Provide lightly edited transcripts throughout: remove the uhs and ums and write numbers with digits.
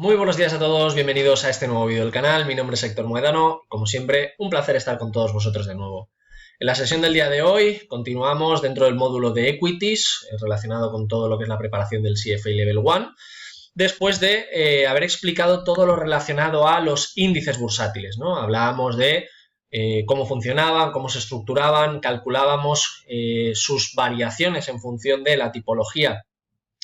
Muy buenos días a todos, bienvenidos a este nuevo vídeo del canal. Mi nombre es Héctor Moedano, como siempre, un placer estar con todos vosotros de nuevo. En la sesión del día de hoy continuamos dentro del módulo de Equities, relacionado con todo lo que es la preparación del CFA Level 1, después de haber explicado todo lo relacionado a los índices bursátiles, ¿no? Hablábamos de cómo funcionaban, cómo se estructuraban, calculábamos sus variaciones en función de la tipología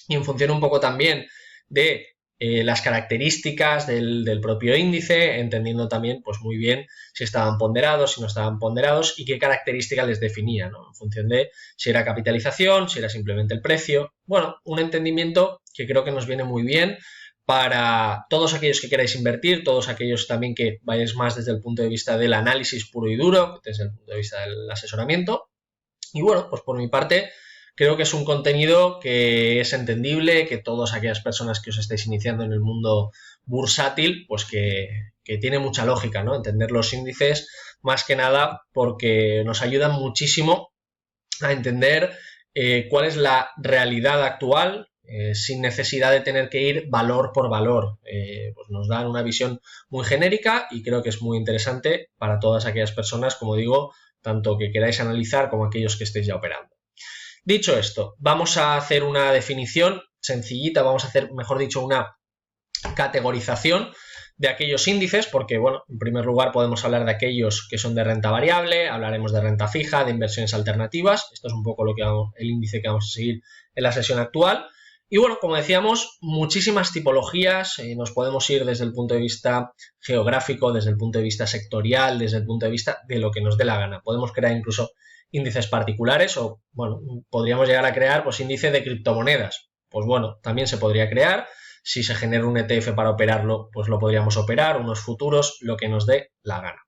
y en función un poco también de las características del propio índice, entendiendo también pues muy bien si estaban ponderados, si no estaban ponderados y qué características les definía, ¿no? En función de si era capitalización, si era simplemente el precio. Bueno, un entendimiento que creo que nos viene muy bien para todos aquellos que queráis invertir, todos aquellos también que vayáis más desde el punto de vista del análisis puro y duro, desde el punto de vista del asesoramiento. Y bueno, pues por mi parte, creo que es un contenido que es entendible, que todas aquellas personas que os estáis iniciando en el mundo bursátil, pues que tiene mucha lógica, ¿no? Entender los índices, más que nada porque nos ayudan muchísimo a entender cuál es la realidad actual, sin necesidad de tener que ir valor por valor. Pues nos dan una visión muy genérica y creo que es muy interesante para todas aquellas personas, como digo, tanto que queráis analizar como aquellos que estéis ya operando. Dicho esto, vamos a hacer una definición sencillita, vamos a hacer, mejor dicho, una categorización de aquellos índices, porque, bueno, en primer lugar podemos hablar de aquellos que son de renta variable, hablaremos de renta fija, de inversiones alternativas, esto es un poco lo que el índice que vamos a seguir en la sesión actual. Y bueno, como decíamos, muchísimas tipologías, nos podemos ir desde el punto de vista geográfico, desde el punto de vista sectorial, desde el punto de vista de lo que nos dé la gana. Podemos crear incluso índices particulares o, bueno, podríamos llegar a crear pues índice de criptomonedas. Pues bueno, también se podría crear. Si se genera un ETF para operarlo, pues lo podríamos operar, unos futuros, lo que nos dé la gana.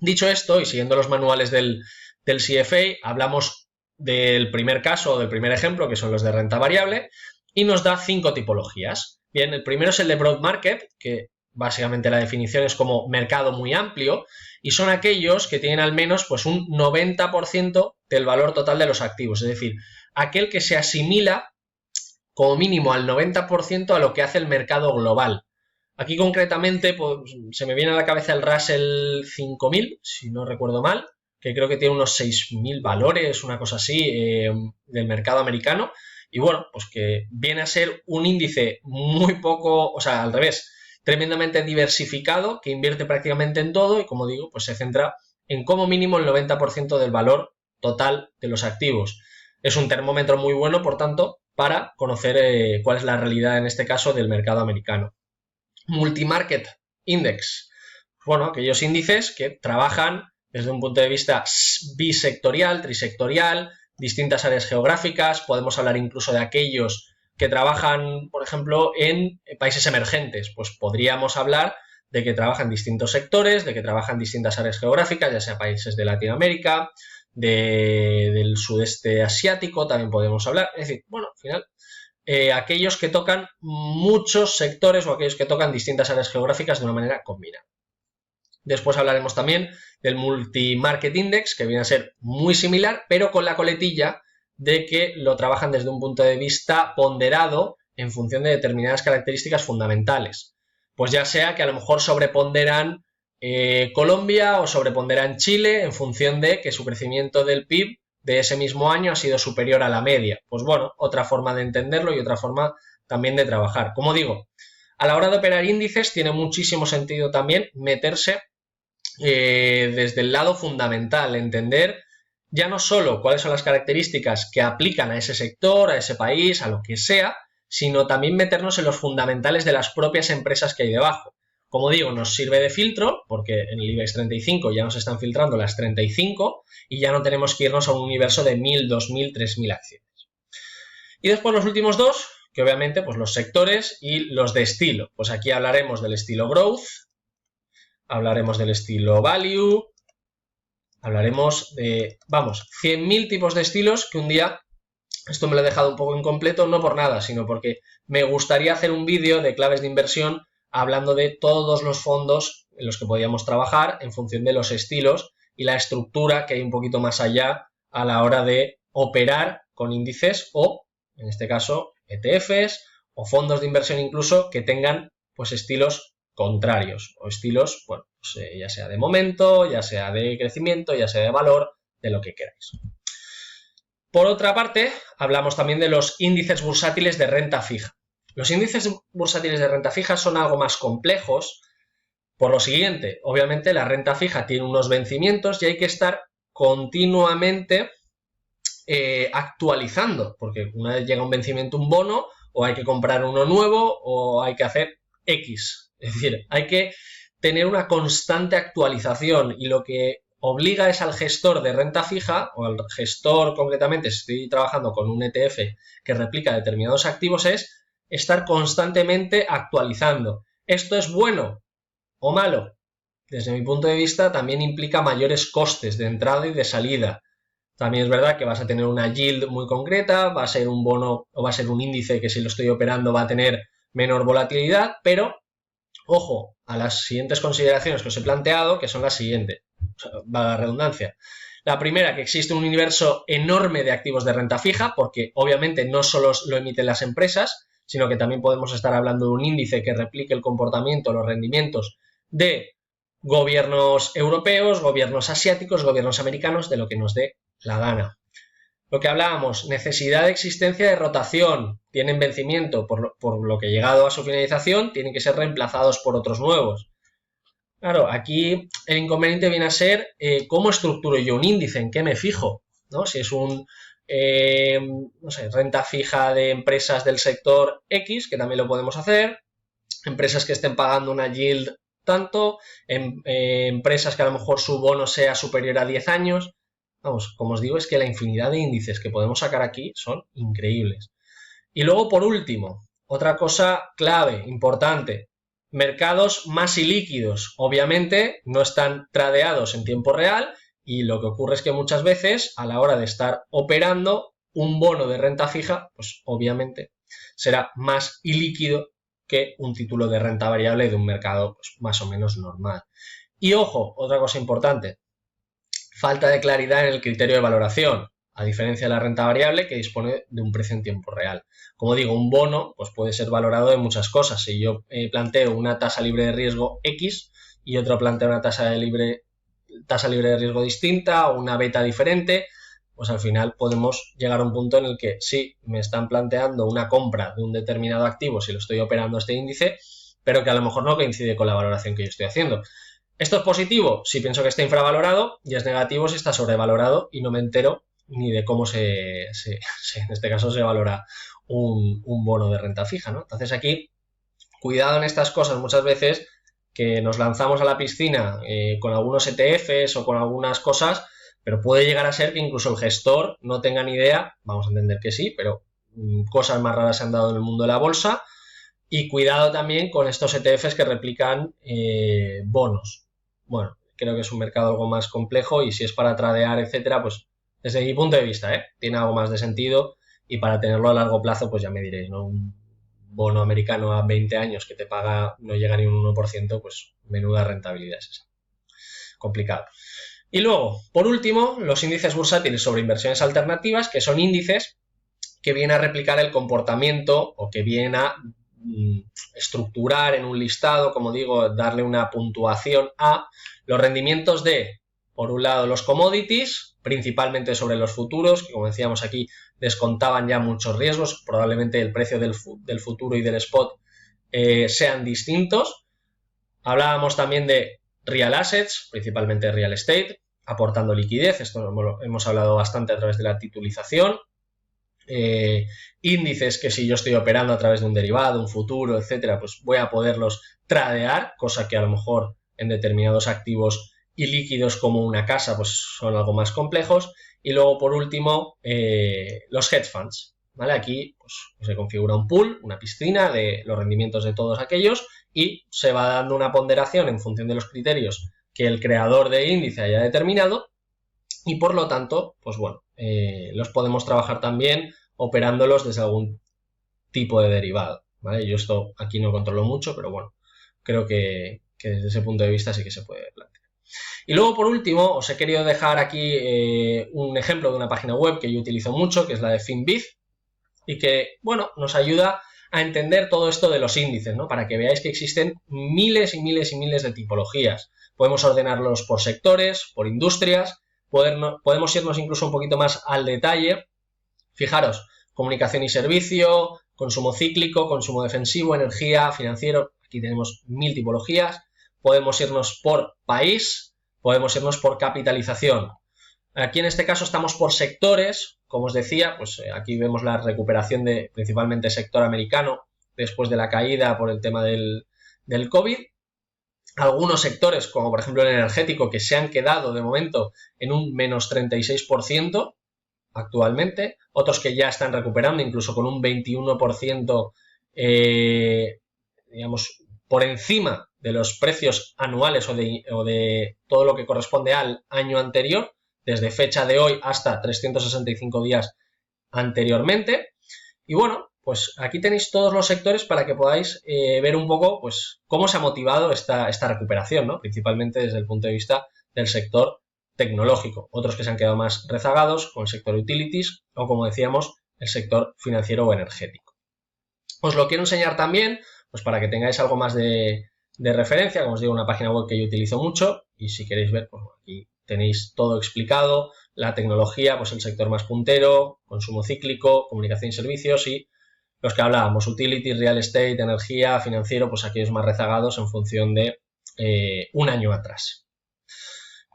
Dicho esto, y siguiendo los manuales del CFA, hablamos del primer caso o del primer ejemplo, que son los de renta variable, y nos da 5 tipologías. Bien, el primero es el de broad market, que básicamente la definición es como mercado muy amplio, y son aquellos que tienen al menos pues un 90% del valor total de los activos, es decir, aquel que se asimila como mínimo al 90% a lo que hace el mercado global. Aquí concretamente pues, se me viene a la cabeza el Russell 5000, si no recuerdo mal, que creo que tiene unos 6.000 valores, una cosa así, del mercado americano. Y bueno, pues que viene a ser un índice muy poco, o sea, al revés, tremendamente diversificado, que invierte prácticamente en todo y, como digo, pues se centra en como mínimo el 90% del valor total de los activos. Es un termómetro muy bueno, por tanto, para conocer cuál es la realidad en este caso del mercado americano. Multi-Market Index. Bueno, aquellos índices que trabajan desde un punto de vista bisectorial, trisectorial, distintas áreas geográficas. Podemos hablar incluso de aquellos que trabajan, por ejemplo, en países emergentes. Pues podríamos hablar de que trabajan distintos sectores, de que trabajan distintas áreas geográficas, ya sea países de Latinoamérica, del sudeste asiático, también podemos hablar. Es decir, bueno, al final, aquellos que tocan muchos sectores o aquellos que tocan distintas áreas geográficas de una manera combinada. Después hablaremos también del Multi-Market Index, que viene a ser muy similar, pero con la coletilla de que lo trabajan desde un punto de vista ponderado en función de determinadas características fundamentales. Pues ya sea que a lo mejor sobreponderan Colombia o sobreponderan Chile en función de que su crecimiento del PIB de ese mismo año ha sido superior a la media. Pues bueno, otra forma de entenderlo y otra forma también de trabajar. Como digo, a la hora de operar índices tiene muchísimo sentido también meterse desde el lado fundamental, entender ya no solo cuáles son las características que aplican a ese sector, a ese país, a lo que sea, sino también meternos en los fundamentales de las propias empresas que hay debajo. Como digo, nos sirve de filtro porque en el IBEX 35 ya nos están filtrando las 35 y ya no tenemos que irnos a un universo de 1000, 2000, 3000 acciones. Y después los últimos dos, que obviamente pues los sectores y los de estilo. Pues aquí hablaremos del estilo growth, hablaremos del estilo value, hablaremos de, vamos, 100.000 tipos de estilos que un día, esto me lo he dejado un poco incompleto, no por nada, sino porque me gustaría hacer un vídeo de claves de inversión hablando de todos los fondos en los que podíamos trabajar en función de los estilos y la estructura que hay un poquito más allá a la hora de operar con índices o, en este caso, ETFs o fondos de inversión incluso que tengan pues estilos contrarios o estilos, bueno, pues, ya sea de momento, ya sea de crecimiento, ya sea de valor, de lo que queráis. Por otra parte, hablamos también de los índices bursátiles de renta fija. Los índices bursátiles de renta fija son algo más complejos por lo siguiente. Obviamente la renta fija tiene unos vencimientos y hay que estar continuamente actualizando, porque una vez llega un vencimiento un bono, o hay que comprar uno nuevo, o hay que hacer X. Es decir, hay que tener una constante actualización, y lo que obliga es al gestor de renta fija, o al gestor concretamente, si estoy trabajando con un ETF que replica determinados activos, es estar constantemente actualizando. ¿Esto es bueno o malo? Desde mi punto de vista, también implica mayores costes de entrada y de salida. También es verdad que vas a tener una yield muy concreta, va a ser un bono o va a ser un índice que si lo estoy operando va a tener menor volatilidad, pero ojo a las siguientes consideraciones que os he planteado, que son las siguientes, va la redundancia. La primera, que existe un universo enorme de activos de renta fija, porque obviamente no solo lo emiten las empresas, sino que también podemos estar hablando de un índice que replique el comportamiento, los rendimientos de gobiernos europeos, gobiernos asiáticos, gobiernos americanos, de lo que nos dé la gana. Lo que hablábamos, necesidad de existencia de rotación, tienen vencimiento, por lo que llegado a su finalización, tienen que ser reemplazados por otros nuevos. Claro, aquí el inconveniente viene a ser cómo estructuro yo un índice, en qué me fijo, ¿no? Si es un, no sé, renta fija de empresas del sector X, que también lo podemos hacer, empresas que estén pagando una yield tanto, empresas que a lo mejor su bono sea superior a 10 años. Vamos, como os digo, es que la infinidad de índices que podemos sacar aquí son increíbles. Y luego, por último, otra cosa clave, importante, mercados más ilíquidos. Obviamente no están tradeados en tiempo real, y lo que ocurre es que muchas veces a la hora de estar operando un bono de renta fija, pues obviamente será más ilíquido que un título de renta variable de un mercado pues, más o menos normal. Y ojo, otra cosa importante, falta de claridad en el criterio de valoración, a diferencia de la renta variable que dispone de un precio en tiempo real. Como digo, un bono pues puede ser valorado de muchas cosas. Si yo planteo una tasa libre de riesgo X y otro plantea una tasa libre de riesgo distinta o una beta diferente, pues al final podemos llegar a un punto en el que sí, me están planteando una compra de un determinado activo si lo estoy operando este índice, pero que a lo mejor no coincide con la valoración que yo estoy haciendo. ¿Esto es positivo? Si pienso que está infravalorado, y es negativo si está sobrevalorado y no me entero ni de cómo en este caso se valora un bono de renta fija, ¿no? Entonces aquí, cuidado en estas cosas muchas veces, que nos lanzamos a la piscina con algunos ETFs o con algunas cosas, pero puede llegar a ser que incluso el gestor no tenga ni idea, vamos a entender que sí, pero cosas más raras se han dado en el mundo de la bolsa. Y cuidado también con estos ETFs que replican bonos. Bueno, creo que es un mercado algo más complejo, y si es para tradear, etcétera, pues desde mi punto de vista, tiene algo más de sentido, y para tenerlo a largo plazo, pues ya me diréis, ¿no? Un bono americano a 20 años que te paga, no llega ni un 1%, pues menuda rentabilidad es esa. Complicado. Y luego, por último, los índices bursátiles sobre inversiones alternativas, que son índices que vienen a replicar el comportamiento o que vienen a estructurar en un listado, como digo, darle una puntuación a los rendimientos de, por un lado, los commodities, principalmente sobre los futuros, que como decíamos aquí, descontaban ya muchos riesgos, probablemente el precio del futuro y del spot sean distintos. Hablábamos también de real assets, principalmente real estate, aportando liquidez, esto hemos hablado bastante a través de la titulización. Índices que si yo estoy operando a través de un derivado, un futuro, etcétera, pues voy a poderlos tradear, cosa que a lo mejor en determinados activos ilíquidos como una casa pues son algo más complejos. Y luego, por último, los hedge funds, ¿vale? Aquí pues, se configura un pool, una piscina de los rendimientos de todos aquellos, y se va dando una ponderación en función de los criterios que el creador de índice haya determinado, y por lo tanto, pues bueno, los podemos trabajar también operándolos desde algún tipo de derivado, ¿vale? Yo esto aquí no controlo mucho, pero bueno, creo que desde ese punto de vista sí que se puede plantear. Y luego, por último, os he querido dejar aquí un ejemplo de una página web que yo utilizo mucho, que es la de FinBiz, y que, bueno, nos ayuda a entender todo esto de los índices, ¿no? Para que veáis que existen miles y miles y miles de tipologías. Podemos ordenarlos por sectores, por industrias, podemos irnos incluso un poquito más al detalle. Fijaros, comunicación y servicio, consumo cíclico, consumo defensivo, energía, financiero, aquí tenemos 1000 tipologías. Podemos irnos por país, podemos irnos por capitalización. Aquí en este caso estamos por sectores, como os decía, pues aquí vemos la recuperación de principalmente sector americano después de la caída por el tema del COVID. Algunos sectores, como por ejemplo el energético, que se han quedado de momento en un menos 36% actualmente, otros que ya están recuperando incluso con un 21% digamos, por encima de los precios anuales o de todo lo que corresponde al año anterior, desde fecha de hoy hasta 365 días anteriormente. Y bueno, pues aquí tenéis todos los sectores para que podáis ver un poco pues cómo se ha motivado esta recuperación, ¿no? Principalmente desde el punto de vista del sector tecnológico. Otros que se han quedado más rezagados con el sector utilities o, como decíamos, el sector financiero o energético. Os lo quiero enseñar también pues para que tengáis algo más de referencia. Como os digo, una página web que yo utilizo mucho y si queréis ver, pues aquí tenéis todo explicado, la tecnología, pues el sector más puntero, consumo cíclico, comunicación y servicios y los que hablábamos, utilities, real estate, energía, financiero, pues aquellos más rezagados en función de un año atrás.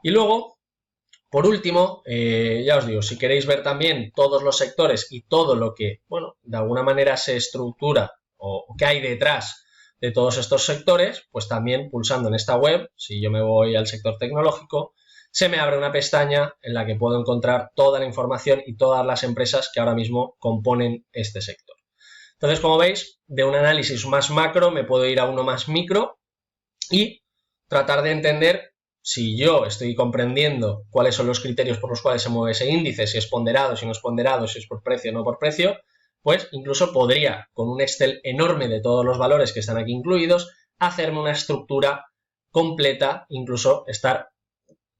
Y luego, por último, ya os digo, si queréis ver también todos los sectores y todo lo que, bueno, de alguna manera se estructura o que hay detrás de todos estos sectores, pues también pulsando en esta web, si yo me voy al sector tecnológico, se me abre una pestaña en la que puedo encontrar toda la información y todas las empresas que ahora mismo componen este sector. Entonces, como veis, de un análisis más macro me puedo ir a uno más micro y tratar de entender si yo estoy comprendiendo cuáles son los criterios por los cuales se mueve ese índice, si es ponderado, si no es ponderado, si es por precio o no por precio, pues incluso podría, con un Excel enorme de todos los valores que están aquí incluidos, hacerme una estructura completa, incluso estar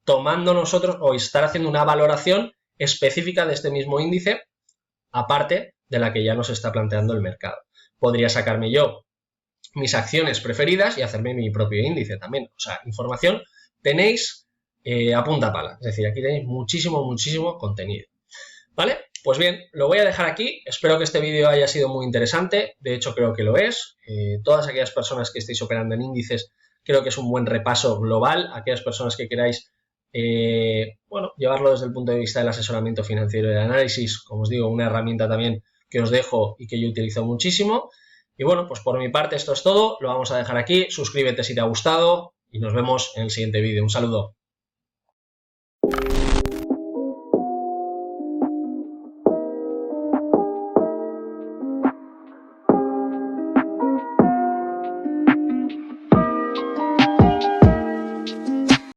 tomando nosotros o estar haciendo una valoración específica de este mismo índice, aparte de la que ya nos está planteando el mercado. Podría sacarme yo mis acciones preferidas y hacerme mi propio índice también. O sea, información tenéis a punta pala. Es decir, aquí tenéis muchísimo, muchísimo contenido. ¿Vale? Pues bien, lo voy a dejar aquí. Espero que este vídeo haya sido muy interesante. De hecho, creo que lo es. Todas aquellas personas que estéis operando en índices, creo que es un buen repaso global. Aquellas personas que queráis bueno, llevarlo desde el punto de vista del asesoramiento financiero y del análisis, como os digo, una herramienta también que os dejo y que yo utilizo muchísimo. Y bueno, pues por mi parte esto es todo, lo vamos a dejar aquí. Suscríbete si te ha gustado y nos vemos en el siguiente vídeo. Un saludo.